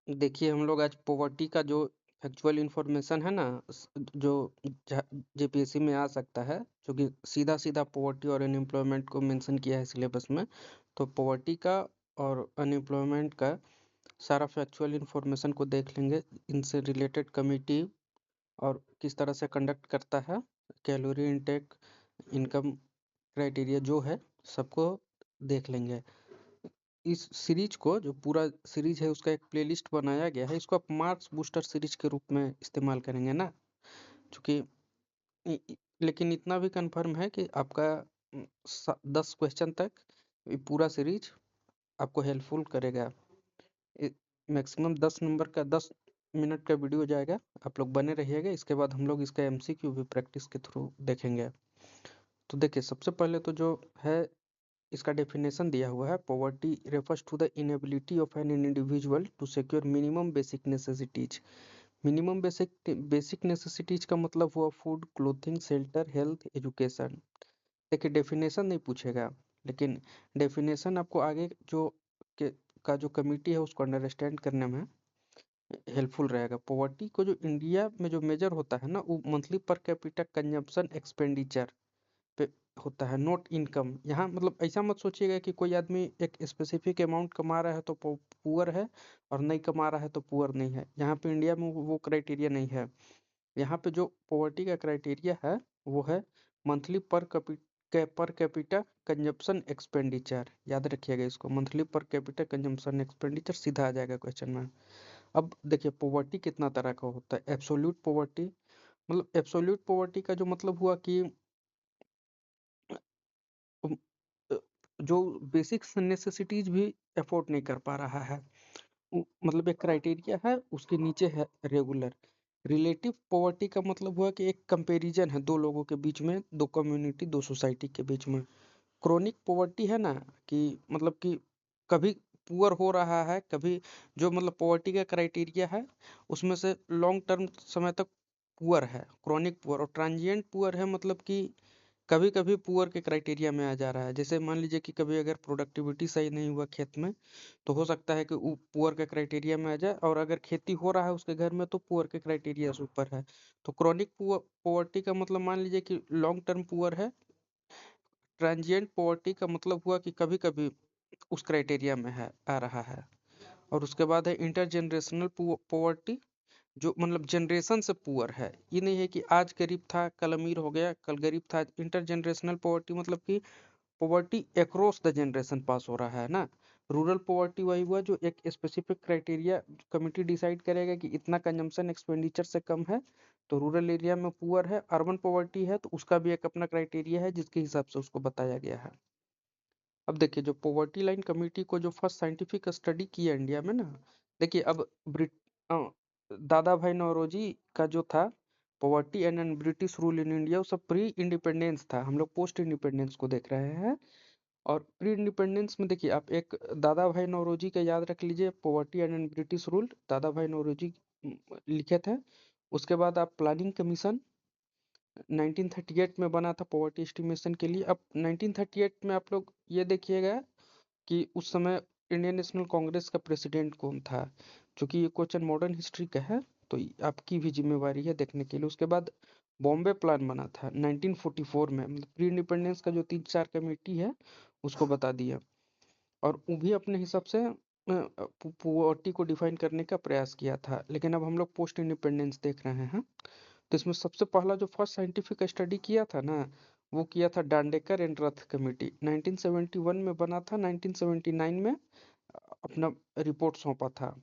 देखिए, हम लोग आज पॉवर्टी का जो फैक्चुअल इंफॉर्मेशन है ना, जो जेपीएससी में आ सकता है, जो कि सीधा सीधा पॉवर्टी और अनएम्प्लॉयमेंट को मेंशन किया है सिलेबस में। तो पॉवर्टी का और अनएम्प्लॉयमेंट का सारा फैक्चुअल इंफॉर्मेशन को देख लेंगे। इनसे रिलेटेड कमिटी और किस तरह से कंडक्ट करता है, कैलोरी इनटेक, इनकम क्राइटेरिया जो है, सबको देख लेंगे। इस सीरीज को, जो पूरा सीरीज है, उसका एक प्लेलिस्ट बनाया गया है। इसको आप मार्क्स बूस्टर सीरीज के रूप में इस्तेमाल करेंगे ना, क्योंकि लेकिन इतना भी कंफर्म है कि आपका 10 क्वेश्चन तक ये पूरा सीरीज आपको हेल्पफुल करेगा। मैक्सिमम 10 नंबर का 10 मिनट का वीडियो जाएगा, आप लोग बने रहिएगा। इसके बाद हम लोग इसका एमसीक्यू भी प्रैक्टिस के थ्रू देखेंगे। तो देखिए, सबसे पहले तो जो है, इसका डेफिनेशन दिया हुआ है। Poverty refers to the inability of an individual to secure minimum basic necessities. Minimum basic necessities का मतलब हुआ food, clothing, shelter, health, education. देखिए, डेफिनेशन नहीं पूछेगा, लेकिन डेफिनेशन आपको आगे जो के का जो कमिटी है उसको अंडरस्टैंड करने में हेल्पफुल रहेगा। पॉवर्टी को जो इंडिया में जो मेजर होता है ना, वो monthly per capita consumption expenditure पे होता है, नॉट इनकम। यहाँ मतलब ऐसा मत सोचिएगा कि कोई आदमी एक स्पेसिफिक अमाउंट कमा रहा है तो पुअर है, और नहीं कमा रहा है तो पुअर नहीं है। यहाँ पे इंडिया में वो क्राइटेरिया नहीं है। यहाँ पे जो पॉवर्टी का क्राइटेरिया है वो है monthly per capita consumption expenditure. याद रखिएगा इसको, monthly per capita consumption expenditure सीधा आ जाएगा क्वेश्चन में। अब देखिए, पॉवर्टी कितना तरह का होता है। एब्सोल्यूट पॉवर्टी, मतलब एब्सोल्यूट पॉवर्टी का जो मतलब हुआ कि उम, अ, जो बेसिक नेसेसिटीज भी अफोर्ड नहीं कर पा रहा है, मतलब एक क्राइटेरिया है, उसके नीचे है रेगुलर। रिलेटिव पॉवर्टी का मतलब हुआ कि एक कंपैरिजन है दो लोगों के बीच में, दो कम्युनिटी, दो सोसाइटी के बीच में। क्रोनिक पॉवर्टी है ना, कि मतलब कि कभी पुअर हो रहा है, कभी जो मतलब पॉवर्टी का क्राइटेरिया है उसमें से लॉन्ग टर्म समय तक पुअर है, क्रोनिक पुअर। और ट्रांजिएंट पुअर है, मतलब कि कभी कभी पुअर के क्राइटेरिया में आ जा रहा है। जैसे मान लीजिए कि कभी अगर प्रोडक्टिविटी सही नहीं हुआ खेत में, तो हो सकता है कि वो पुअर के क्राइटेरिया में आ जाए, और अगर खेती हो रहा है उसके घर में तो पुअर के क्राइटेरिया से ऊपर है। तो क्रॉनिक पॉवर्टी का मतलब मान लीजिए कि लॉन्ग टर्म पुअर है। ट्रांजिएंट पॉवर्टी का मतलब हुआ कि कभी कभी उस क्राइटेरिया में है, आ रहा है। और उसके बाद है इंटरजेनरेशनल पॉवर्टी, जो मतलब जनरेशन से पुअर है। ये नहीं है कि आज गरीब था कल अमीर हो गया, कल गरीब था। इंटरजेनरेशनल पॉवर्टी मतलब कि poverty across the generation pass हो रहा है ना। रूरल पॉवर्टी वही हुआ जो एक स्पेसिफिक क्राइटेरिया कमिटी डिसाइड करेगा कि इतना कंजम्पशन एक्सपेंडिचर से कम है तो रूरल एरिया में पुअर है। अर्बन पॉवर्टी है तो उसका भी एक अपना क्राइटेरिया है जिसके हिसाब से उसको बताया गया है। अब देखिए, जो पॉवर्टी लाइन कमेटी को जो फर्स्ट साइंटिफिक स्टडी किया इंडिया में ना, देखिए अब दादा भाई नौरोजी का जो था poverty and British rule in India, वो सब प्री इंडिपेंडेंस था। हम लोग पोस्ट इंडिपेंडेंस को देख रहे हैं। और प्री इंडिपेंडेंस में देखिए, आप एक दादा भाई नौरोजी का याद रख लीजिए, पॉवर्टी एंड ब्रिटिश रूल, दादा भाई नौरोजी लिखे थे। उसके बाद आप प्लानिंग कमीशन 1938 में बना था पॉवर्टी एस्टिमेशन के लिए। अब 1938 में आप लोग ये देखिएगा कि उस समय इंडियन नेशनल कांग्रेस का प्रेसिडेंट कौन था। क्योंकि ये क्वेश्चन मॉडर्न हिस्ट्री का है, तो आपकी भी जिम्मेवारी है देखने के लिए। उसके बाद बॉम्बे प्लान बना था 1944 में, मतलब प्री इंडिपेंडेंस का जो 3-4 कमेटी है उसको बता दिया। और वो भी अपने हिसाब से पॉवर्टी को डिफाइन करने का प्रयास किया था। लेकिन अब हम लोग पोस्ट इंडिपेंडेंस देख रहे हैं। तो इसमें सबसे पहला जो फर्स्ट साइंटिफिक स्टडी किया था ना, वो किया था डांडेकर एंड रथ कमेटी, 1971 में बना था। 1979 में अपना रिपोर्ट सौंपा था।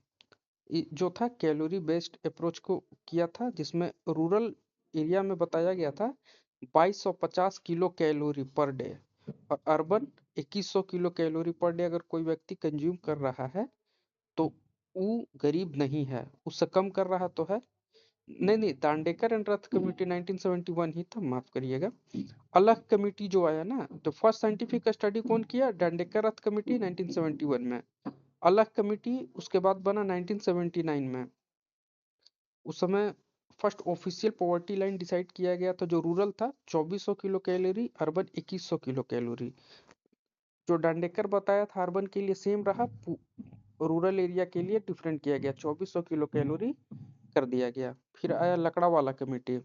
जो था कैलोरी बेस्ड अप्रोच को किया था, जिसमें रूरल एरिया में बताया गया था 2250 किलो कैलोरी पर डे, और urban 2100 kilo calorie per day अगर कोई व्यक्ति कंज्यूम कर रहा है तो वो गरीब नहीं है, उससे कम कर रहा तो है। नहीं नहीं, दांडेकर एंड रथ कमेटी 1971 ही था, माफ करिएगा। अलग कमेटी जो आया ना, तो फर्स्ट साइंटिफिक स्टडी कौन किया, दांडेकर रथ कमेटी 1971 में। अलग कमेटी उसके बाद बना 1979 में। उस समय first official poverty line decide किया गया था। जो रूरल था 2400 kilo calorie, urban 2100 kilo calorie. जो दांडेकर बताया था अर्बन के लिए सेम रहा, रूरल एरिया के लिए डिफरेंट किया गया, 2400 किलो कैलोरी कर दिया गया। फिर आया लकड़ावाला कमेटी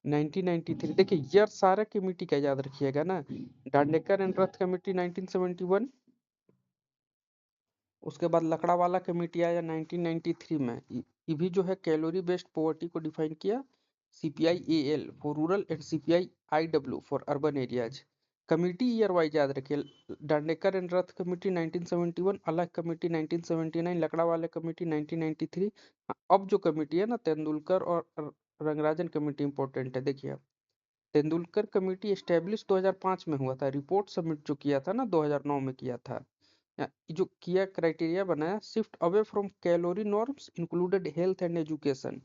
1993। देखिए ईयर सारा कमेटी का याद रखिएगा ना। दांडेकर एंड रथ कमेटी 1971, उसके बाद लकड़ावाला कमेटी आया 1993 में। ये भी जो है कैलोरी बेस्ड पॉवर्टी को डिफाइन किया। CPI-AL for rural and CPI-IW for urban areas. Committee year wise याद रखिए। दांडेकर एंड रथ कमेटी 1971, अलग कमेटी 1979, लकड़ावाला कमेटी 1993। अब जो कमेटी है ना तेंदुलकर और रंगराजन कमेटी इंपॉर्टेंट है। देखिए तेंदुलकर कमेटी एस्टेब्लिश 2005 में हुआ था, रिपोर्ट सबमिट जो किया था ना 2009 में किया था। जो किया क्राइटेरिया बनाया, shift away from calorie norms included health and education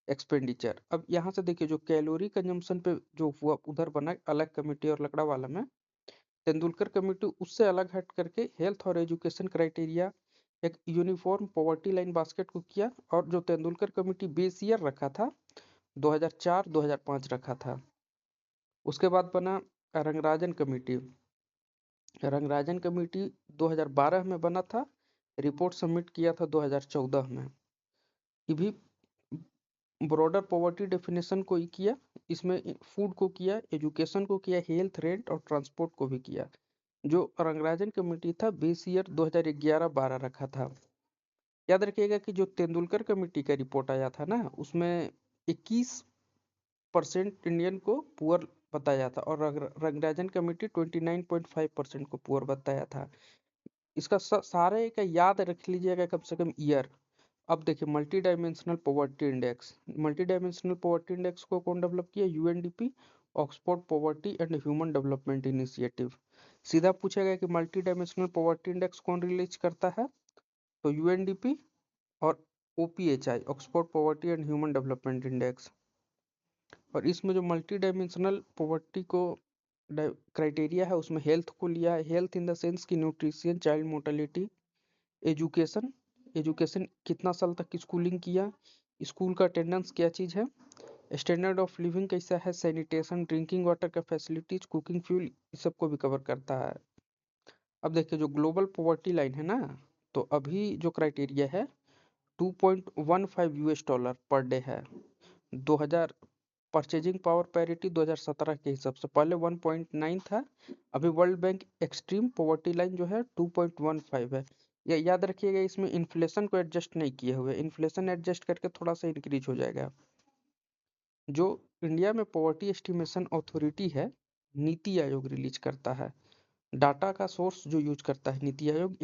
expenditure. अब यहाँ से देखिए जो कैलोरी कंजम्पशन पे जो हुआ उधर बना अलग कमेटी, और लकड़ावाला में तेंदुलकर कमेटी उससे अलग हट करके हेल्थ और एजुकेशन क्राइटेरिया एक यूनिफॉर्म पॉवर्टी लाइन बास्केट को किया। और जो तेंदुलकर कमेटी बेस ईयर रखा था 2004-2005 रखा था। उसके बाद बना रंगराजन कमेटी। रंगराजन कमेटी 2012 में बना था, रिपोर्ट सबमिट किया था 2014 में। ये भी ब्रॉडर पॉवर्टी डेफिनेशन को ही किया, इसमें फूड को किया, एजुकेशन को किया, हेल्थ, रेंट और ट्रांसपोर्ट को भी किया। जो रंगराजन कमेटी था बेस ईयर 2011-12 रखा था। याद रखिएगा कि जो तेंदुलकर कमेटी का रिपोर्ट आया था ना उसमें 21% इंडियन को पुअर बताया था, और रंगराजन कमेटी 29.5% को पुअर बताया था। इसका सारे का याद रख लीजिएगा कम से कम ईयर। अब देखिए multi dimensional poverty index. Multi dimensional poverty index को कौन डेवलप किया? UNDP, Oxford poverty and human development initiative. सीधा पूछेगा कि मल्टी डायमेंशनल पॉवर्टी इंडेक्स कौन रिलीज करता है, तो UNDP और OPHI, Oxford poverty and human development index. और इसमें जो मल्टी डायमेंशनल पॉवर्टी को क्राइटेरिया है उसमें हेल्थ को लिया है। हेल्थ इन द सेंस की nutrition, child mortality, education, education कितना साल तक स्कूलिंग किया, स्कूल का अटेंडेंस क्या चीज़ है, स्टैंडर्ड ऑफ लिविंग कैसा है, सैनिटेशन, ड्रिंकिंग वाटर का फैसिलिटीज, कुकिंग फ्यूल, इस सबको भी कवर करता है। अब देखिए जो ग्लोबल पॉवर्टी लाइन है ना, तो अभी जो क्राइटेरिया है $2.15 पर डे है। 2000 परचेजिंग पावर पैरिटी 2017 के हिसाब से पहले 1.9 था, अभी world bank extreme poverty line जो है 2.15 है। ये याद रखिएगा, इसमें इन्फ्लेशन को एडजस्ट नहीं किए हुए, इन्फ्लेशन एडजस्ट करके थोड़ा सा इंक्रीज हो जाएगा। जो इंडिया में पॉवर्टी एस्टिमेशन अथॉरिटी है, नीति आयोग रिलीज करता है। डाटा का सोर्स जो यूज करता है नीति आयोग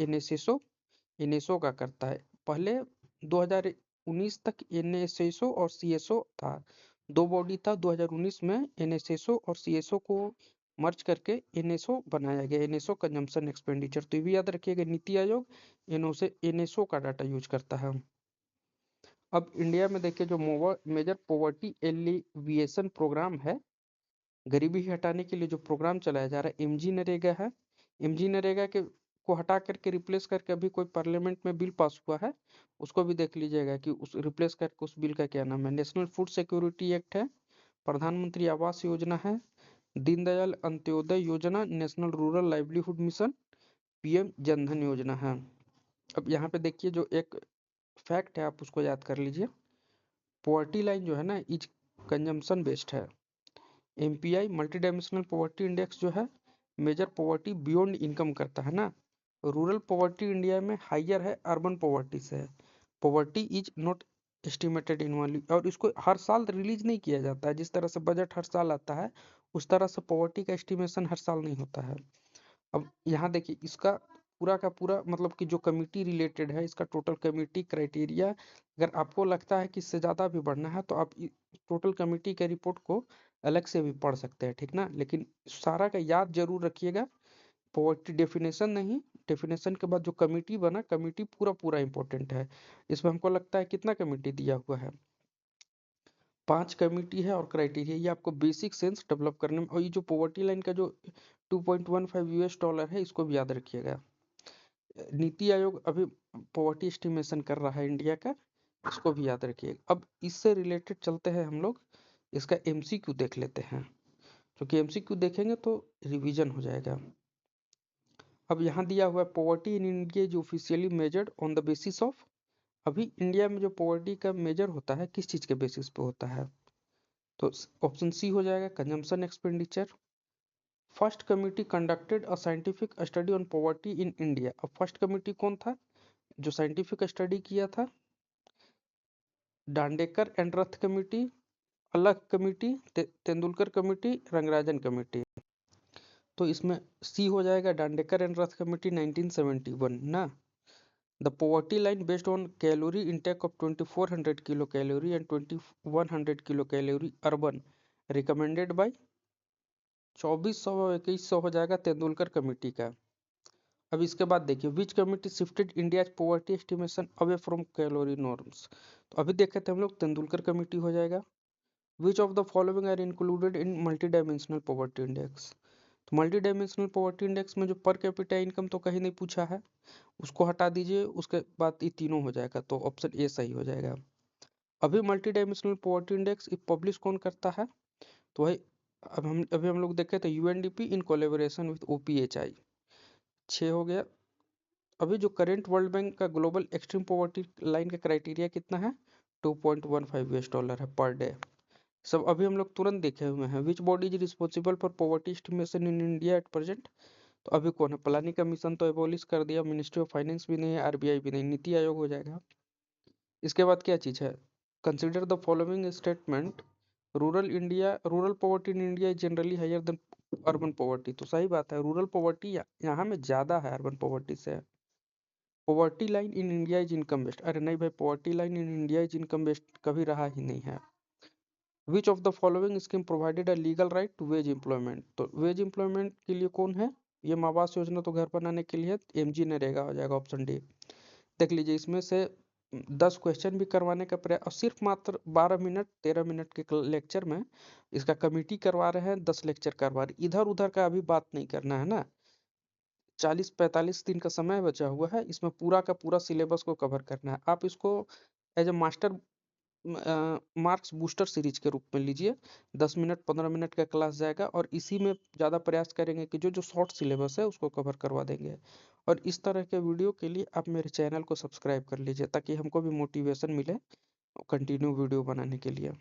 एनएसओ का करता है। पहले 2019 तक एनएसएसओ और सीएसओ था, दो बॉडी था। 2019 में एनएसएसओ और सीएसओ को मर्ज करके एनएसओ बनाया गया, एनएसओ कंजम्पशन एक्सपेंडिचर। तो ये भी याद रखिएगा, नीति आयोग एनएसओ का डाटा यूज करता है। अब इंडिया में देखिए जो मेजर पॉवर्टी एलिविएशन प्रोग्राम है, गरीबी हटाने के लिए जो प्रोग्राम चलाया जा रहा है एमजी नरेगा है। एमजी नरेगा के को हटा करके रिप्लेस करके अभी कोई पार्लियामेंट में बिल पास हुआ है, उसको भी देख लीजिएगा कि उस रिप्लेस करके उस बिल का क्या नाम है। नेशनल फूड सिक्योरिटी एक्ट है, प्रधानमंत्री आवास योजना है, दीनदयाल अंत्योदय योजना, national rural livelihood mission, PM Jan Dhan योजना है। अब यहाँ पे देखिए जो एक फैक्ट है आप उसको याद कर लीजिए। पॉवर्टी लाइन जो है ना इज कंजम्पशन बेस्ड है। MPI multi dimensional poverty index जो है मेजर पॉवर्टी बियॉन्ड इनकम करता है ना। रूरल पॉवर्टी इंडिया में हाइयर है अर्बन पॉवर्टी से है। Poverty is not estimated annually, और इसको हर साल रिलीज नहीं किया जाता है। जिस तरह से बजट हर साल आता है उस तरह से पॉवर्टी का एस्टिमेशन हर साल नहीं होता है। अब यहाँ देखिए इसका पूरा का पूरा मतलब कि जो कमिटी रिलेटेड है, इसका टोटल कमिटी क्राइटेरिया, अगर आपको लगता है कि इससे ज़्यादा भी बढ़ना है तो आप टोटल कमिटी के रिपोर्ट को अलग से भी पढ़ सकते हैं, ठीक ना। लेकिन सारा का याद जरूर रखिएगा, पॉवर्टी डेफिनेशन नहीं, डेफिनेशन के बाद जो कमिटी बना, कमिटी पूरा पूरा इंपॉर्टेंट है। इसमें हमको लगता है कितना कमिटी दिया हुआ है, 5 कमिटी है और क्राइटेरिया, ये आपको बेसिक सेंस डेवलप करने में। और ये जो पॉवर्टी लाइन का जो $2.15 है इसको भी याद रखिएगा। नीति आयोग अभी पॉवर्टी एस्टिमेशन कर रहा है इंडिया का, इसको भी याद रखिएगा। अब इससे रिलेटेड चलते हैं हम लोग, इसका MCQ देख लेते हैं, क्योंकि MCQ देखेंगे तो रिवीजन हो जाएगा। अब यहाँ दिया हुआ है poverty in India is officially measured on the basis of. अभी इंडिया में जो पॉवर्टी का मेजर होता है किस चीज के बेसिस पे होता है? तो ऑप्शन सी हो जाएगा consumption expenditure. First committee conducted a scientific study on poverty in India. अब फर्स्ट कमिटी कौन था जो साइंटिफिक स्टडी किया था? डांडेकर एंड रथ कमिटी, अलग committee, Tendulkar committee, Rangarajan committee. तो इसमें सी हो जाएगा डांडेकर एंड रथ कमेटी 1971 ना। The poverty line based on calorie intake of 2400 kilo calorie and 2100 kilo calorie urban recommended by 2400 और 2100 हो जाएगा तेंदुलकर कमेटी का। अब इसके बाद देखिए विच committee shifted India poverty estimation away from calorie norms. तो अभी देखे थे हम लोग तेंदुलकर कमेटी हो जाएगा। Which of the following are included in multidimensional poverty index. तो मल्टी डायमेंशनल पॉवर्टी इंडेक्स में जो पर कैपिटा इनकम तो कहीं नहीं पूछा है, उसको हटा दीजिए, उसके बाद ये तीनों हो जाएगा, तो ऑप्शन ए सही हो जाएगा। अभी multi dimensional poverty index publish कौन करता है? तो वही अभी हम लोग देखे थे UNDP in collaboration with OPHI. 6 हो गया। अभी जो करेंट वर्ल्ड बैंक का ग्लोबल एक्सट्रीम पॉवर्टी लाइन का क्राइटेरिया कितना है? $2.15 है पर डे। सब अभी हम लोग तुरंत देखे हुए हैं। Which body is responsible for poverty estimation in India at present. तो अभी कौन है? प्लानिंग कमीशन तो एबॉलिश कर दिया, मिनिस्ट्री ऑफ फाइनेंस भी नहीं है, आरबीआई भी नहीं, नीति आयोग हो जाएगा। इसके बाद क्या चीज है? Consider the following statement. Rural poverty in India is generally higher than urban poverty. तो सही बात है, रूरल पॉवर्टी यहाँ में ज्यादा है अर्बन पॉवर्टी से। Poverty line in India is income based. अरे नहीं भाई, poverty line in India is income based कभी रहा ही नहीं है। Which of the following scheme provided a legal right to wage employment. तो वेज एम्प्लॉयमेंट के लिए कौन है? ये आवास योजना तो घर बनाने के लिए एमजी नरेगा हो जाएगा, ऑप्शन डी। देख लीजिए इसमें से 10 क्वेश्चन भी करवाने का प्रयास, और सिर्फ मात्र 12 मिनट 13 मिनट के लेक्चर में इसका कमेटी करवा रहे हैं, 10 लेक्चर करवा रहे, इधर उधर का अभी बात नहीं करना है ना। 40-45 दिन का समय बचा हुआ है, इसमें पूरा का पूरा सिलेबस को कवर करना है। आप इसको as a master marks booster series के रूप में लीजिए। 10 मिनट 15 मिनट का क्लास जाएगा और इसी में ज़्यादा प्रयास करेंगे कि जो जो शॉर्ट सिलेबस है उसको कवर करवा देंगे। और इस तरह के वीडियो के लिए आप मेरे चैनल को सब्सक्राइब कर लीजिए ताकि हमको भी मोटिवेशन मिले कंटिन्यू वीडियो बनाने के लिए।